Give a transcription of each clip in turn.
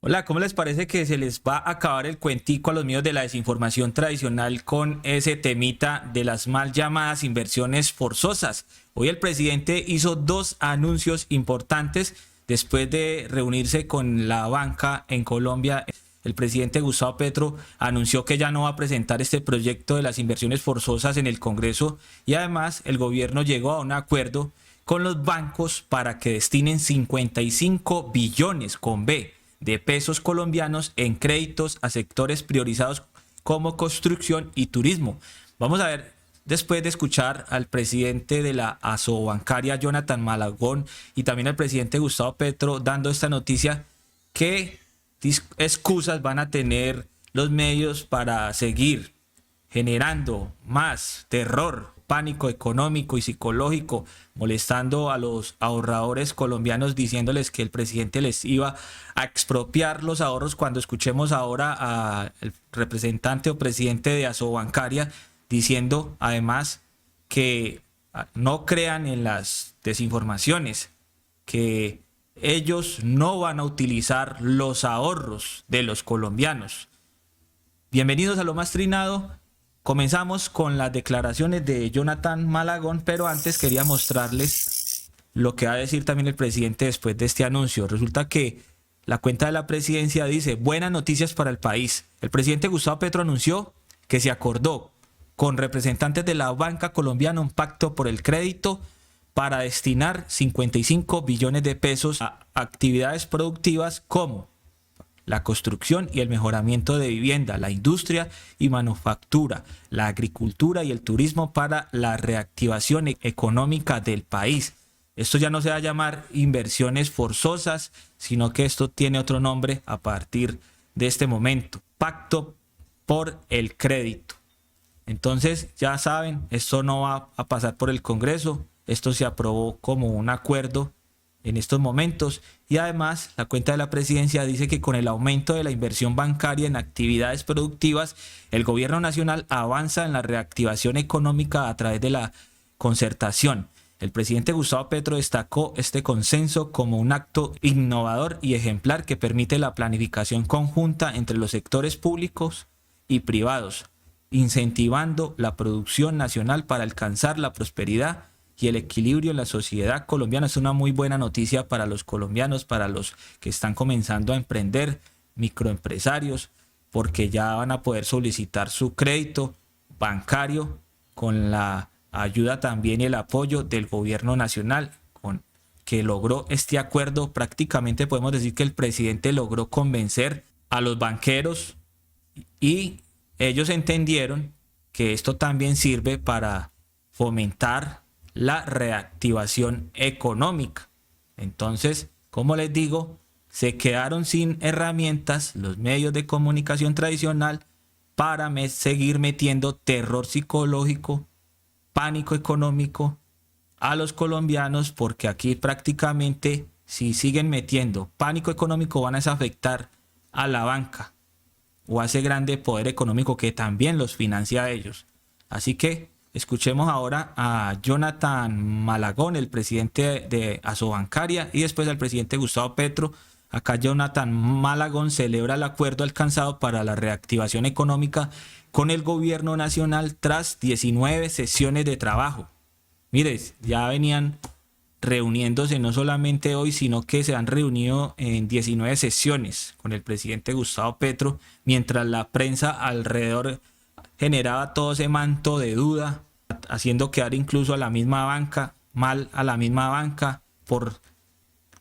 Hola, ¿cómo les parece que se les va a acabar el cuentico a los medios de la desinformación tradicional con ese temita de las mal llamadas inversiones forzosas? Hoy el presidente hizo dos anuncios importantes después de reunirse con la banca en Colombia. El presidente Gustavo Petro anunció que ya no va a presentar este proyecto de las inversiones forzosas en el Congreso y además el gobierno llegó a un acuerdo con los bancos para que destinen 55 billones con B de pesos colombianos en créditos a sectores priorizados como construcción y turismo. Vamos a ver, después de escuchar al presidente de la Asobancaria, Jonathan Malagón, y también al presidente Gustavo Petro dando esta noticia, qué excusas van a tener los medios para seguir generando más terror, pánico económico y psicológico, molestando a los ahorradores colombianos, diciéndoles que el presidente les iba a expropiar los ahorros, cuando escuchemos ahora al representante o presidente de Asobancaria diciendo además que no crean en las desinformaciones, que ellos no van a utilizar los ahorros de los colombianos. Bienvenidos a Lo Más Trinado. Comenzamos con las declaraciones de Jonathan Malagón, pero antes quería mostrarles lo que va a decir también el presidente después de este anuncio. Resulta que la cuenta de la presidencia dice: buenas noticias para el país. El presidente Gustavo Petro anunció que se acordó con representantes de la banca colombiana un pacto por el crédito para destinar 55 billones de pesos a actividades productivas como la construcción y el mejoramiento de vivienda, la industria y manufactura, la agricultura y el turismo para la reactivación económica del país. Esto ya no se va a llamar inversiones forzosas, sino que esto tiene otro nombre a partir de este momento: Pacto por el Crédito. Entonces, ya saben, esto no va a pasar por el Congreso, esto se aprobó como un acuerdo en estos momentos, y además la cuenta de la presidencia dice que con el aumento de la inversión bancaria en actividades productivas, el gobierno nacional avanza en la reactivación económica a través de la concertación. El presidente Gustavo Petro destacó este consenso como un acto innovador y ejemplar que permite la planificación conjunta entre los sectores públicos y privados, incentivando la producción nacional para alcanzar la prosperidad y el equilibrio en la sociedad colombiana. Es una muy buena noticia para los colombianos, para los que están comenzando a emprender, microempresarios, porque ya van a poder solicitar su crédito bancario con la ayuda también y el apoyo del gobierno nacional, con que logró este acuerdo. Prácticamente podemos decir que el presidente logró convencer a los banqueros y ellos entendieron que esto también sirve para fomentar la reactivación económica. Entonces, como les digo, se quedaron sin herramientas los medios de comunicación tradicional para seguir metiendo terror psicológico, pánico económico a los colombianos, porque aquí prácticamente, si siguen metiendo pánico económico, van a afectar a la banca o a ese grande poder económico que también los financia a ellos. Así que escuchemos ahora a Jonathan Malagón, el presidente de Asobancaria, y después al presidente Gustavo Petro. Acá Jonathan Malagón celebra el acuerdo alcanzado para la reactivación económica con el gobierno nacional tras 19 sesiones de trabajo. Mire, ya venían reuniéndose no solamente hoy, sino que se han reunido en 19 sesiones con el presidente Gustavo Petro, mientras la prensa alrededor generaba todo ese manto de duda, haciendo quedar incluso a la misma banca, mal a la misma banca, por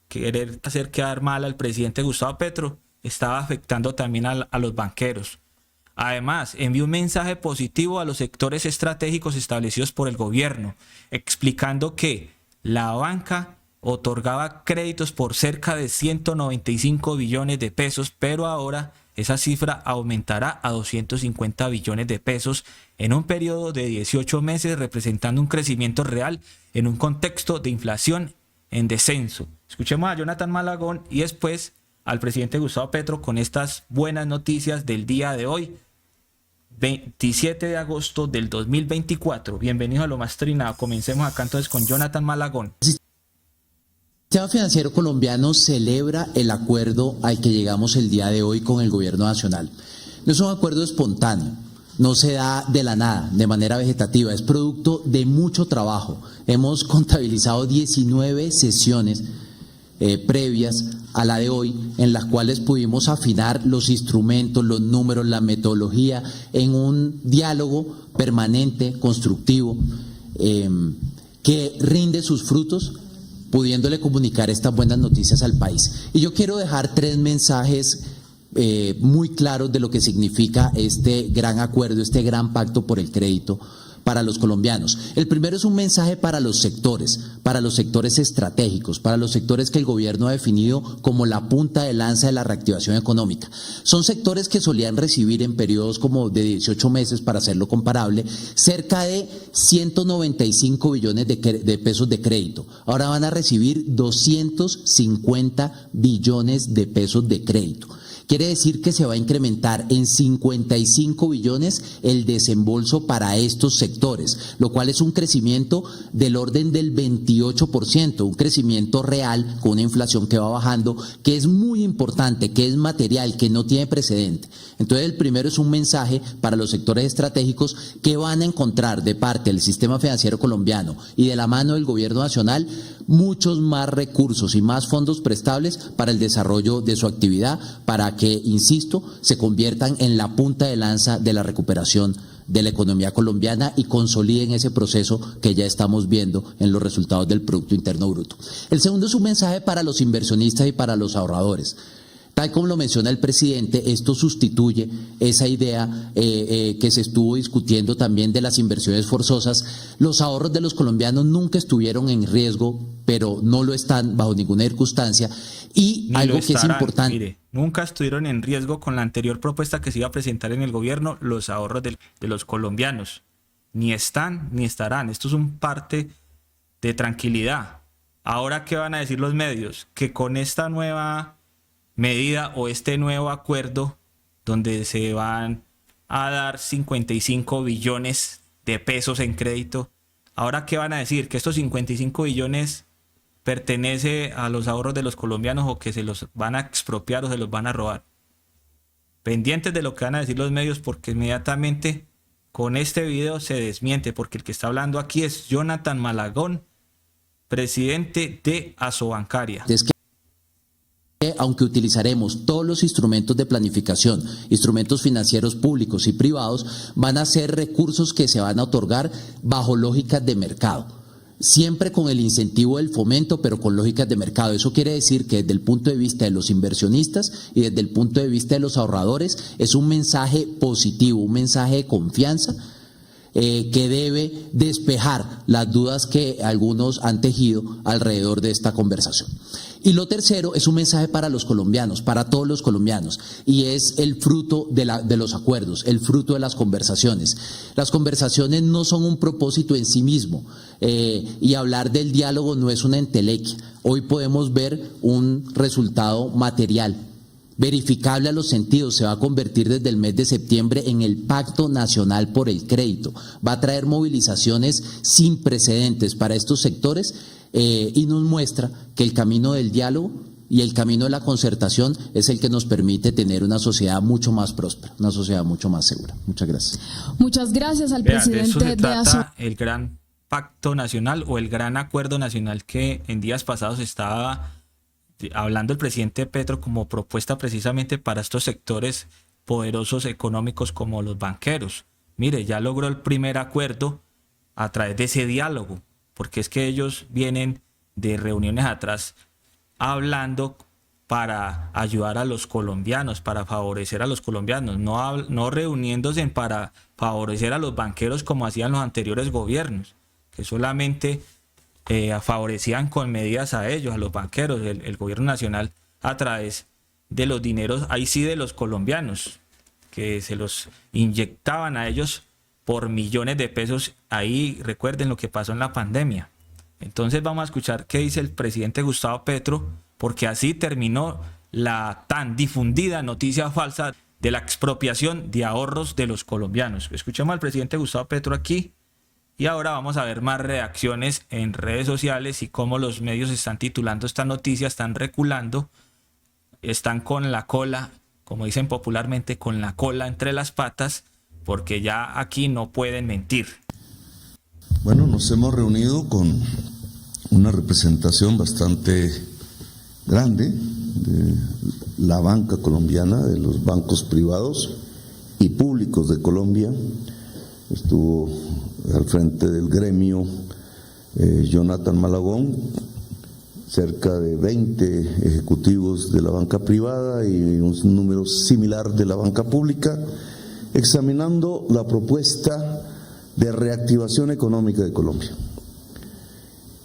querer hacer quedar mal al presidente Gustavo Petro. Estaba afectando también a los banqueros. Además, envió un mensaje positivo a los sectores estratégicos establecidos por el gobierno, explicando que la banca otorgaba créditos por cerca de 195 billones de pesos, pero ahora esa cifra aumentará a 250 billones de pesos en un periodo de 18 meses, representando un crecimiento real en un contexto de inflación en descenso. Escuchemos a Jonathan Malagón y después al presidente Gustavo Petro con estas buenas noticias del día de hoy, 27 de agosto del 2024. Bienvenidos a Lo Más Trinado. Comencemos acá entonces con Jonathan Malagón. El sistema financiero colombiano celebra el acuerdo al que llegamos el día de hoy con el gobierno nacional. No es un acuerdo espontáneo, no se da de la nada, de manera vegetativa, es producto de mucho trabajo. Hemos contabilizado 19 sesiones previas a la de hoy, en las cuales pudimos afinar los instrumentos, los números, la metodología, en un diálogo permanente, constructivo, que rinde sus frutos, pudiéndole comunicar estas buenas noticias al país. Y yo quiero dejar 3 mensajes muy claros de lo que significa este gran acuerdo, este gran pacto por el crédito para los colombianos. El primero es un mensaje para los sectores estratégicos, para los sectores que el gobierno ha definido como la punta de lanza de la reactivación económica. Son sectores que solían recibir en periodos como de 18 meses, para hacerlo comparable, cerca de 195 billones de pesos de crédito. Ahora van a recibir 250 billones de pesos de crédito. Quiere decir que se va a incrementar en 55 billones el desembolso para estos sectores, lo cual es un crecimiento del orden del 28%, un crecimiento real con una inflación que va bajando, que es muy importante, que es material, que no tiene precedente. Entonces, el primero es un mensaje para los sectores estratégicos que van a encontrar de parte del sistema financiero colombiano y de la mano del gobierno nacional muchos más recursos y más fondos prestables para el desarrollo de su actividad, para que, insisto, se conviertan en la punta de lanza de la recuperación de la economía colombiana y consoliden ese proceso que ya estamos viendo en los resultados del Producto Interno Bruto. El segundo es un mensaje para los inversionistas y para los ahorradores. Tal como lo menciona el presidente, esto sustituye esa idea que se estuvo discutiendo también de las inversiones forzosas. Los ahorros de los colombianos nunca estuvieron en riesgo, pero no lo están bajo ninguna circunstancia. Y Ni algo lo que es estarán. importante. Mire, nunca estuvieron en riesgo con la anterior propuesta que se iba a presentar en el gobierno, los ahorros de los colombianos. Ni están ni estarán. Esto es un parte de tranquilidad. Ahora, ¿qué van a decir los medios? Que con esta nueva medida o este nuevo acuerdo donde se van a dar 55 billones de pesos en crédito, ahora qué van a decir, que estos 55 billones pertenece a los ahorros de los colombianos o que se los van a expropiar o se los van a robar. Pendientes de lo que van a decir los medios, porque inmediatamente con este video se desmiente, porque el que está hablando aquí es Jonathan Malagón, presidente de Asobancaria. Es que aunque utilizaremos todos los instrumentos de planificación, instrumentos financieros públicos y privados, van a ser recursos que se van a otorgar bajo lógicas de mercado, siempre con el incentivo del fomento, pero con lógicas de mercado. Eso quiere decir que desde el punto de vista de los inversionistas y desde el punto de vista de los ahorradores es un mensaje positivo, un mensaje de confianza que debe despejar las dudas que algunos han tejido alrededor de esta conversación. Y lo tercero es un mensaje para los colombianos, para todos los colombianos, y es el fruto de los acuerdos, el fruto de las conversaciones. Las conversaciones no son un propósito en sí mismo, y hablar del diálogo no es una entelequia. Hoy podemos ver un resultado material, verificable a los sentidos. Se va a convertir desde el mes de septiembre en el Pacto Nacional por el Crédito. Va a traer movilizaciones sin precedentes para estos sectores y nos muestra que el camino del diálogo y el camino de la concertación es el que nos permite tener una sociedad mucho más próspera, una sociedad mucho más segura. Muchas gracias. Muchas gracias al Vea, de eso presidente se de trata el gran pacto nacional o el gran acuerdo nacional que en días pasados estaba hablando el presidente Petro como propuesta precisamente para estos sectores poderosos económicos como los banqueros. Mire, ya logró el primer acuerdo a través de ese diálogo, porque es que ellos vienen de reuniones atrás hablando para ayudar a los colombianos, para favorecer a los colombianos, no reuniéndose para favorecer a los banqueros como hacían los anteriores gobiernos, que solamente favorecían con medidas a ellos, a los banqueros, el gobierno nacional a través de los dineros, ahí sí de los colombianos, que se los inyectaban a ellos por millones de pesos. Ahí recuerden lo que pasó en la pandemia. Entonces vamos a escuchar qué dice el presidente Gustavo Petro, porque así terminó la tan difundida noticia falsa de la expropiación de ahorros de los colombianos. Escuchemos al presidente Gustavo Petro aquí Y ahora vamos a ver más reacciones en redes sociales y cómo los medios están titulando esta noticia, están reculando, están con la cola, como dicen popularmente, con la cola entre las patas, porque ya aquí no pueden mentir. Bueno, nos hemos reunido con una representación bastante grande de la banca colombiana, de los bancos privados y públicos de Colombia. Estuvo al frente del gremio Jonathan Malagón, cerca de 20 ejecutivos de la banca privada y un número similar de la banca pública, examinando la propuesta de reactivación económica de Colombia,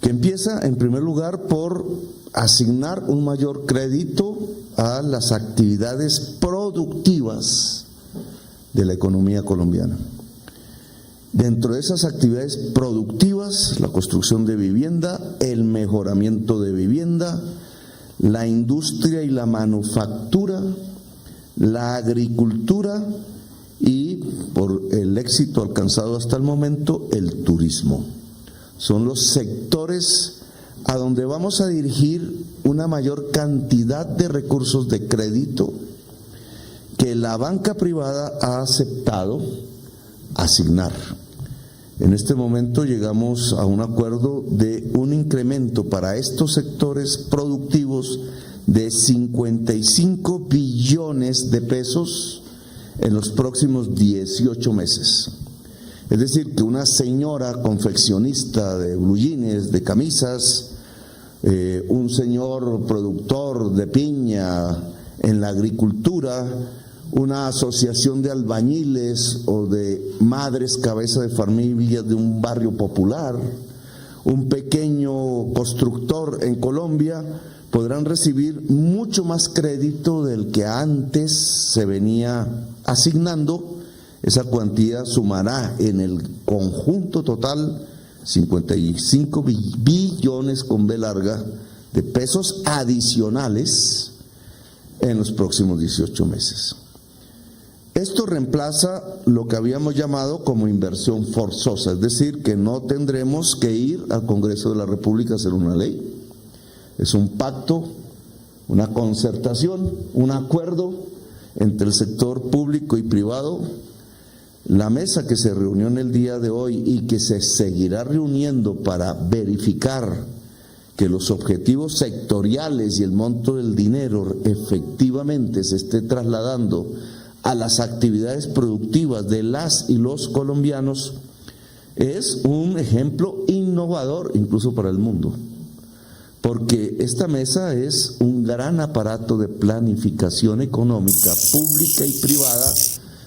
que empieza en primer lugar por asignar un mayor crédito a las actividades productivas de la economía colombiana. Dentro de esas actividades productivas, la construcción de vivienda, el mejoramiento de vivienda, la industria y la manufactura, la agricultura y, por el éxito alcanzado hasta el momento, el turismo. Son los sectores a donde vamos a dirigir una mayor cantidad de recursos de crédito que la banca privada ha aceptado asignar. En este momento llegamos a un acuerdo de un incremento para estos sectores productivos de 55 billones de pesos en los próximos 18 meses. Es decir, que una señora confeccionista de blue jeans, de camisas, un señor productor de piña en la agricultura, una asociación de albañiles o de madres cabeza de familia de un barrio popular, un pequeño constructor en Colombia, podrán recibir mucho más crédito del que antes se venía asignando. Esa cuantía sumará en el conjunto total 55 billones con B larga de pesos adicionales en los próximos 18 meses. Esto reemplaza lo que habíamos llamado como inversión forzosa, es decir, que no tendremos que ir al Congreso de la República a hacer una ley. Es un pacto, una concertación, un acuerdo entre el sector público y privado. La mesa que se reunió en el día de hoy y que se seguirá reuniendo para verificar que los objetivos sectoriales y el monto del dinero efectivamente se esté trasladando a las actividades productivas de las y los colombianos, es un ejemplo innovador incluso para el mundo, porque esta mesa es un gran aparato de planificación económica pública y privada,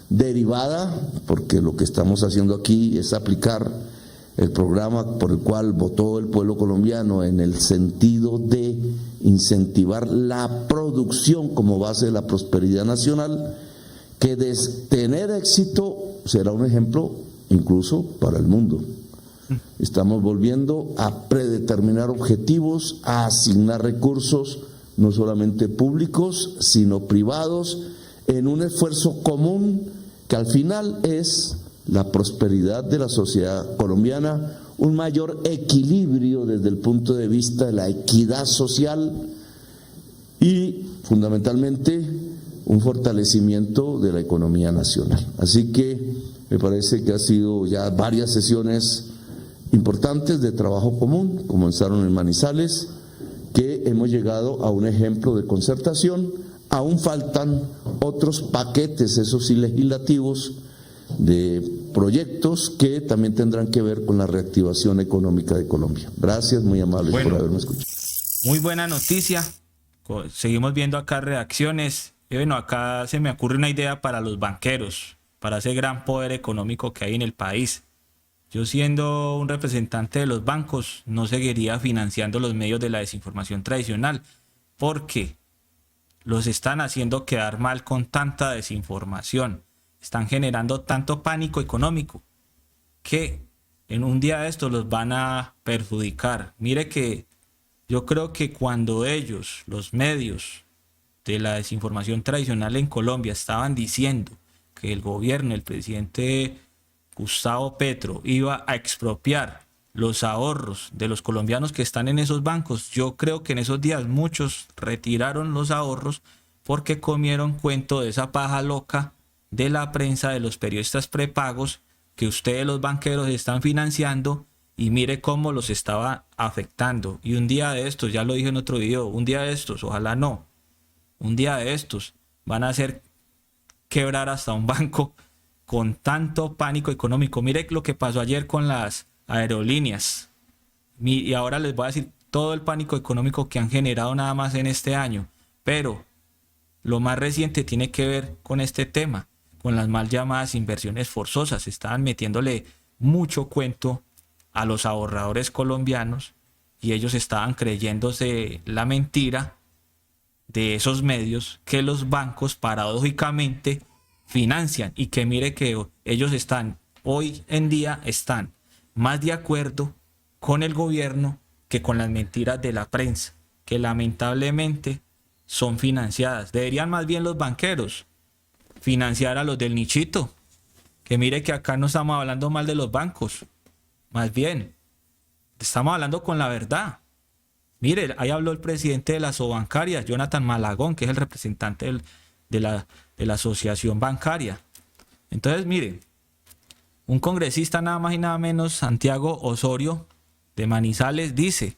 derivada, porque lo que estamos haciendo aquí es aplicar el programa por el cual votó el pueblo colombiano en el sentido de incentivar la producción como base de la prosperidad nacional, que de tener éxito será un ejemplo incluso para el mundo. Estamos volviendo a predeterminar objetivos, a asignar recursos, no solamente públicos, sino privados, en un esfuerzo común que al final es la prosperidad de la sociedad colombiana, un mayor equilibrio desde el punto de vista de la equidad social y, fundamentalmente, un fortalecimiento de la economía nacional. Así que me parece que ha sido ya varias sesiones importantes de trabajo común, comenzaron en Manizales, que hemos llegado a un ejemplo de concertación. Aún faltan otros paquetes, esos sí legislativos, de proyectos que también tendrán que ver con la reactivación económica de Colombia. Gracias, muy amables por haberme escuchado. Muy buena noticia. Seguimos viendo acá reacciones. Y bueno, acá se me ocurre una idea para los banqueros, para ese gran poder económico que hay en el país. Yo, siendo un representante de los bancos, no seguiría financiando los medios de la desinformación tradicional, porque los están haciendo quedar mal con tanta desinformación. Están generando tanto pánico económico que en un día de estos los van a perjudicar. Mire que yo creo que cuando ellos, los medios de la desinformación tradicional en Colombia, estaban diciendo que el gobierno, el presidente Gustavo Petro iba a expropiar los ahorros de los colombianos que están en esos bancos, yo creo que en esos días muchos retiraron los ahorros porque comieron cuento de esa paja loca de la prensa, de los periodistas prepagos, que ustedes los banqueros están financiando, y mire cómo los estaba afectando. Y un día de estos, ya lo dije en otro video, un día de estos, ojalá no, un día de estos van a hacer quebrar hasta un banco con tanto pánico económico. Mire lo que pasó ayer con las aerolíneas. Y ahora les voy a decir todo el pánico económico que han generado nada más en este año. Pero lo más reciente tiene que ver con este tema, con las mal llamadas inversiones forzosas. Estaban metiéndole mucho cuento a los ahorradores colombianos y ellos estaban creyéndose la mentira de esos medios que los bancos paradójicamente financian, y que mire que ellos están, hoy en día están más de acuerdo con el gobierno que con las mentiras de la prensa, que lamentablemente son financiadas. Deberían más bien los banqueros financiar a los del nichito, que mire que acá no estamos hablando mal de los bancos, más bien estamos hablando con la verdad. Mire, ahí habló el presidente de la Sobancaria, Jonathan Malagón, que es el representante de la asociación bancaria. Entonces, mire, un congresista nada más y nada menos, Santiago Osorio de Manizales, dice,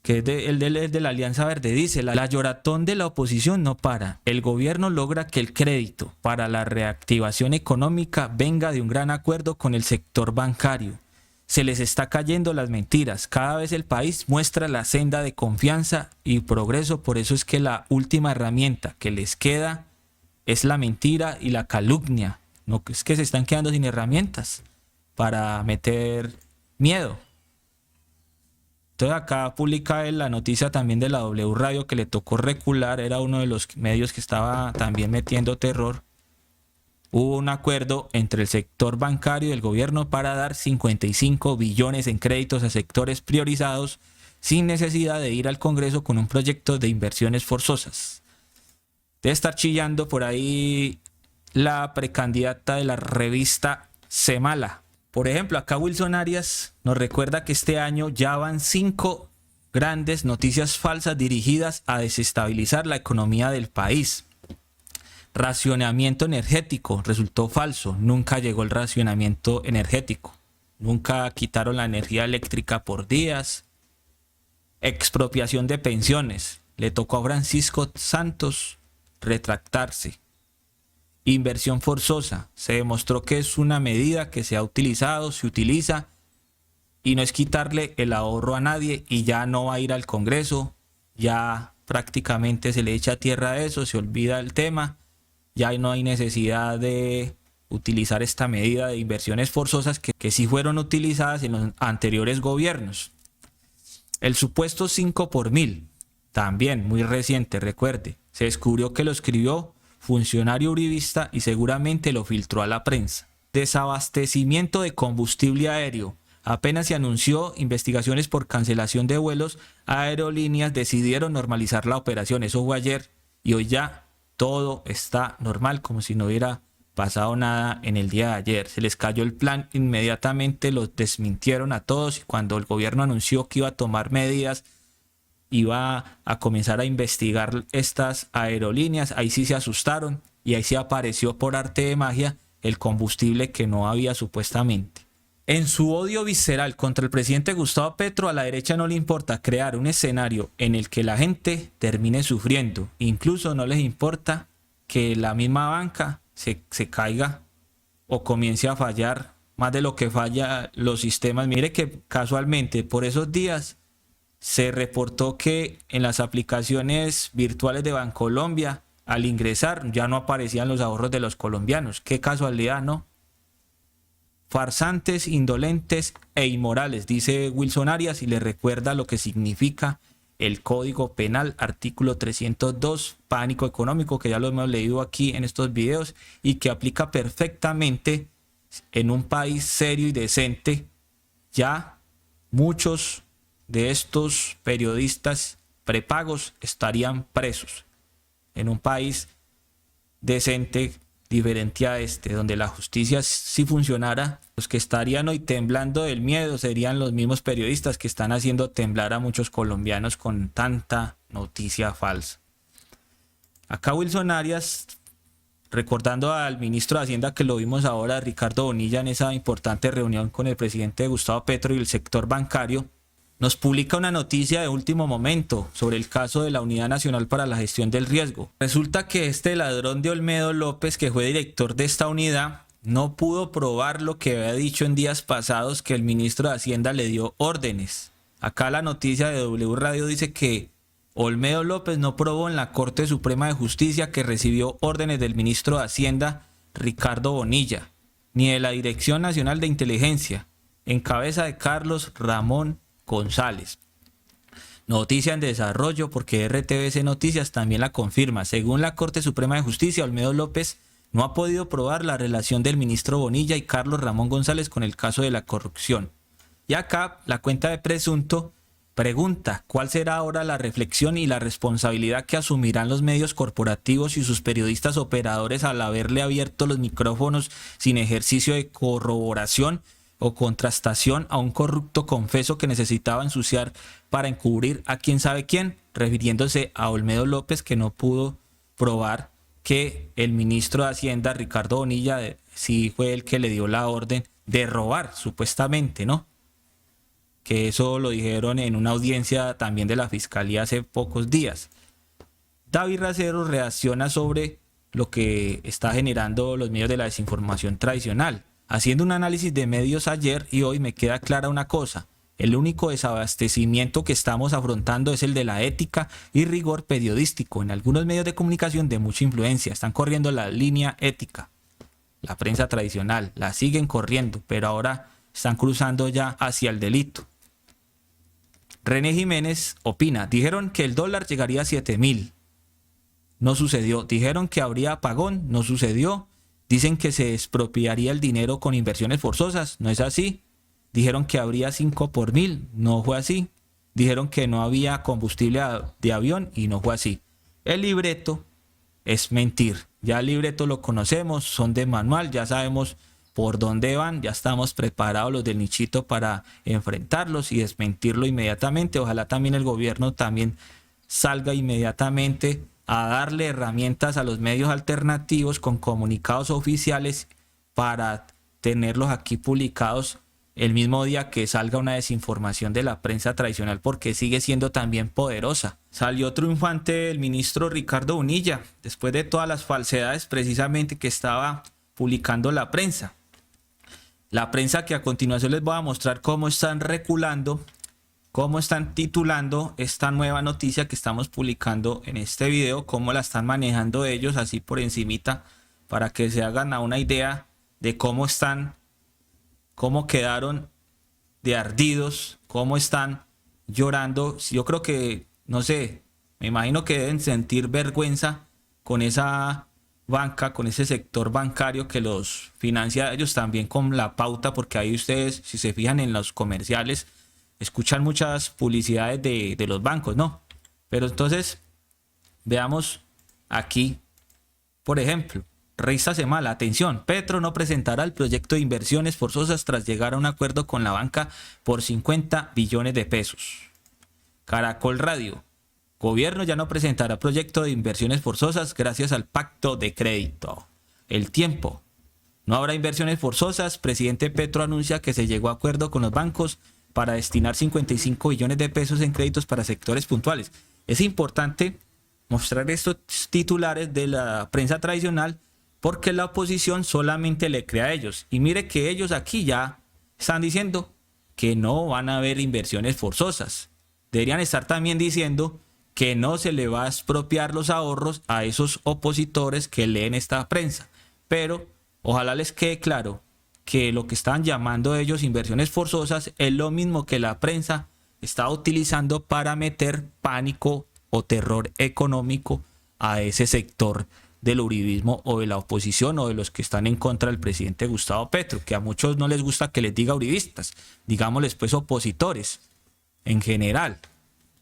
que es de la Alianza Verde, dice: la lloratón de la oposición no para. El gobierno logra que el crédito para la reactivación económica venga de un gran acuerdo con el sector bancario. Se les está cayendo las mentiras. Cada vez el país muestra la senda de confianza y progreso. Por eso es que la última herramienta que les queda es la mentira y la calumnia. No es que se están quedando sin herramientas para meter miedo. Entonces acá publica él la noticia también de la W Radio, que le tocó recular, era uno de los medios que estaba también metiendo terror. Hubo un acuerdo entre el sector bancario y el gobierno para dar 55 billones en créditos a sectores priorizados sin necesidad de ir al Congreso con un proyecto de inversiones forzosas. Debe estar chillando por ahí la precandidata de la revista Semala. Por ejemplo, acá Wilson Arias nos recuerda que este año ya van 5 grandes noticias falsas dirigidas a desestabilizar la economía del país. Racionamiento energético resultó falso. Nunca llegó el racionamiento energético. Nunca quitaron la energía eléctrica por días. Expropiación de pensiones. Le tocó a Francisco Santos retractarse. Inversión forzosa. Se demostró que es una medida que se ha utilizado, se utiliza, y no es quitarle el ahorro a nadie, y ya no va a ir al Congreso. Ya prácticamente se le echa tierra a eso, se olvida el tema. Ya no hay necesidad de utilizar esta medida de inversiones forzosas que sí fueron utilizadas en los anteriores gobiernos. El supuesto 5 por 1000, también muy reciente, recuerde. Se descubrió que lo escribió funcionario uribista y seguramente lo filtró a la prensa. Desabastecimiento de combustible aéreo. Apenas se anunció investigaciones por cancelación de vuelos, aerolíneas decidieron normalizar la operación. Eso fue ayer, y hoy ya todo está normal, como si no hubiera pasado nada en el día de ayer. Se les cayó el plan, inmediatamente los desmintieron a todos, y cuando el gobierno anunció que iba a tomar medidas, iba a comenzar a investigar estas aerolíneas, ahí sí se asustaron, y ahí sí apareció por arte de magia el combustible que no había supuestamente. En su odio visceral contra el presidente Gustavo Petro, a la derecha no le importa crear un escenario en el que la gente termine sufriendo. Incluso no les importa que la misma banca se caiga o comience a fallar más de lo que falla los sistemas. Mire que casualmente por esos días se reportó que en las aplicaciones virtuales de Bancolombia, al ingresar, ya no aparecían los ahorros de los colombianos. Qué casualidad, ¿no? Farsantes, indolentes e inmorales, dice Wilson Arias, y le recuerda lo que significa el Código Penal, artículo 302, pánico económico, que ya lo hemos leído aquí en estos videos, y que aplica perfectamente en un país serio y decente. Ya muchos de estos periodistas prepagos estarían presos. En un país decente diferente a este, donde la justicia si funcionara, los que estarían hoy temblando del miedo serían los mismos periodistas que están haciendo temblar a muchos colombianos con tanta noticia falsa. Acá Wilson Arias, recordando al ministro de Hacienda que lo vimos ahora, Ricardo Bonilla, en esa importante reunión con el presidente Gustavo Petro y el sector bancario, nos publica una noticia de último momento sobre el caso de la Unidad Nacional para la Gestión del Riesgo. Resulta que este ladrón de Olmedo López, que fue director de esta unidad, no pudo probar lo que había dicho en días pasados, que el ministro de Hacienda le dio órdenes. Acá la noticia de W Radio dice que Olmedo López no probó en la Corte Suprema de Justicia que recibió órdenes del ministro de Hacienda, Ricardo Bonilla, ni de la Dirección Nacional de Inteligencia, en cabeza de Carlos Ramón González. Noticia en desarrollo porque RTBC Noticias también la confirma. Según la Corte Suprema de Justicia, Olmedo López no ha podido probar la relación del ministro Bonilla y Carlos Ramón González con el caso de la corrupción. Y acá la cuenta de Presunto pregunta cuál será ahora la reflexión y la responsabilidad que asumirán los medios corporativos y sus periodistas operadores al haberle abierto los micrófonos sin ejercicio de corroboración o contrastación a un corrupto confeso que necesitaba ensuciar para encubrir a quién sabe quién, refiriéndose a Olmedo López, que no pudo probar que el ministro de Hacienda, Ricardo Bonilla, sí fue el que le dio la orden de robar, supuestamente, ¿no? Que eso lo dijeron en una audiencia también de la Fiscalía hace pocos días. David Racero reacciona sobre lo que está generando los medios de la desinformación tradicional. Haciendo un análisis de medios ayer y hoy me queda clara una cosa: el único desabastecimiento que estamos afrontando es el de la ética y rigor periodístico. En algunos medios de comunicación de mucha influencia están corriendo la línea ética. La prensa tradicional la siguen corriendo, pero ahora están cruzando ya hacia el delito. René Jiménez opina: dijeron que el dólar llegaría a 7.000. No sucedió. Dijeron que habría apagón. No sucedió. Dicen que se expropiaría el dinero con inversiones forzosas. No es así. Dijeron que habría 5 por 1000. No fue así. Dijeron que no había combustible de avión y no fue así. El libreto es mentir. Ya el libreto lo conocemos, son de manual, ya sabemos por dónde van, ya estamos preparados los del nichito para enfrentarlos y desmentirlo inmediatamente. Ojalá también el gobierno también salga inmediatamente a darle herramientas a los medios alternativos con comunicados oficiales para tenerlos aquí publicados el mismo día que salga una desinformación de la prensa tradicional, porque sigue siendo también poderosa. Salió triunfante el ministro Ricardo Bonilla después de todas las falsedades precisamente que estaba publicando la prensa. La prensa que a continuación les voy a mostrar cómo están reculando, cómo están titulando esta nueva noticia que estamos publicando en este video, cómo la están manejando ellos así por encimita, para que se hagan a una idea de cómo están, cómo quedaron de ardidos, cómo están llorando. Yo creo que, no sé, me imagino que deben sentir vergüenza con esa banca, con ese sector bancario que los financia a ellos también con la pauta, porque ahí ustedes, si se fijan en los comerciales, escuchan muchas publicidades de los bancos, ¿no? Pero entonces, veamos aquí, por ejemplo, Risa Semala, atención, Petro no presentará el proyecto de inversiones forzosas tras llegar a un acuerdo con la banca por 50 billones de pesos. Caracol Radio, gobierno ya no presentará proyecto de inversiones forzosas gracias al pacto de crédito. El Tiempo, no habrá inversiones forzosas, presidente Petro anuncia que se llegó a acuerdo con los bancos para destinar 55 billones de pesos en créditos para sectores puntuales. Es importante mostrar estos titulares de la prensa tradicional porque la oposición solamente le cree a ellos. Y mire que ellos aquí ya están diciendo que no van a haber inversiones forzosas. Deberían estar también diciendo que no se le va a expropiar los ahorros a esos opositores que leen esta prensa. Pero ojalá les quede claro que lo que están llamando ellos inversiones forzosas es lo mismo que la prensa está utilizando para meter pánico o terror económico a ese sector del uribismo o de la oposición o de los que están en contra del presidente Gustavo Petro, que a muchos no les gusta que les diga uribistas, digámosles pues opositores en general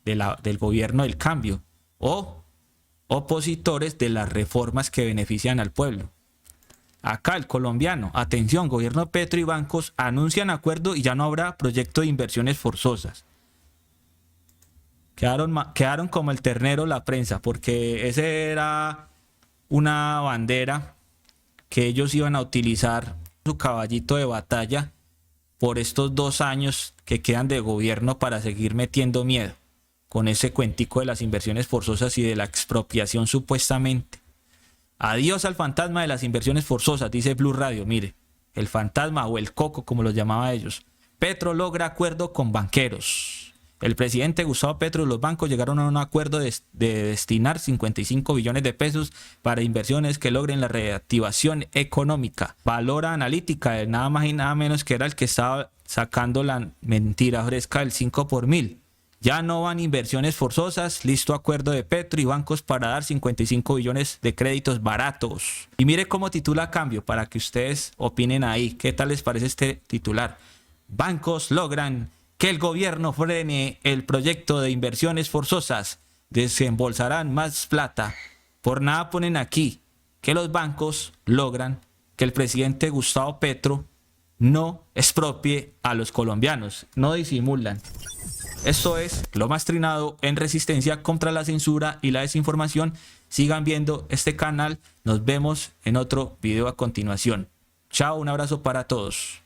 del gobierno del cambio o opositores de las reformas que benefician al pueblo. Acá el colombiano, atención, gobierno Petro y bancos anuncian acuerdo y ya no habrá proyecto de inversiones forzosas. Quedaron como el ternero la prensa, porque ese era una bandera que ellos iban a utilizar, su caballito de batalla, por estos 2 años que quedan de gobierno para seguir metiendo miedo con ese cuentico de las inversiones forzosas y de la expropiación supuestamente. Adiós al fantasma de las inversiones forzosas, dice Blue Radio. Mire, el fantasma o el coco, como los llamaba ellos. Petro logra acuerdo con banqueros. El presidente Gustavo Petro y los bancos llegaron a un acuerdo de destinar 55 billones de pesos para inversiones que logren la reactivación económica. Valora analítica de nada más y nada menos que era el que estaba sacando la mentira fresca del 5 por 1000. Ya no van inversiones forzosas, listo acuerdo de Petro y bancos para dar 55 billones de créditos baratos. Y mire cómo titula Cambio, para que ustedes opinen ahí. ¿Qué tal les parece este titular? Bancos logran que el gobierno frene el proyecto de inversiones forzosas. Desembolsarán más plata. Por nada ponen aquí que los bancos logran que el presidente Gustavo Petro no expropie a los colombianos. No disimulan. Esto es Lo Más Trinado en resistencia contra la censura y la desinformación. Sigan viendo este canal. Nos vemos en otro video a continuación. Chao, un abrazo para todos.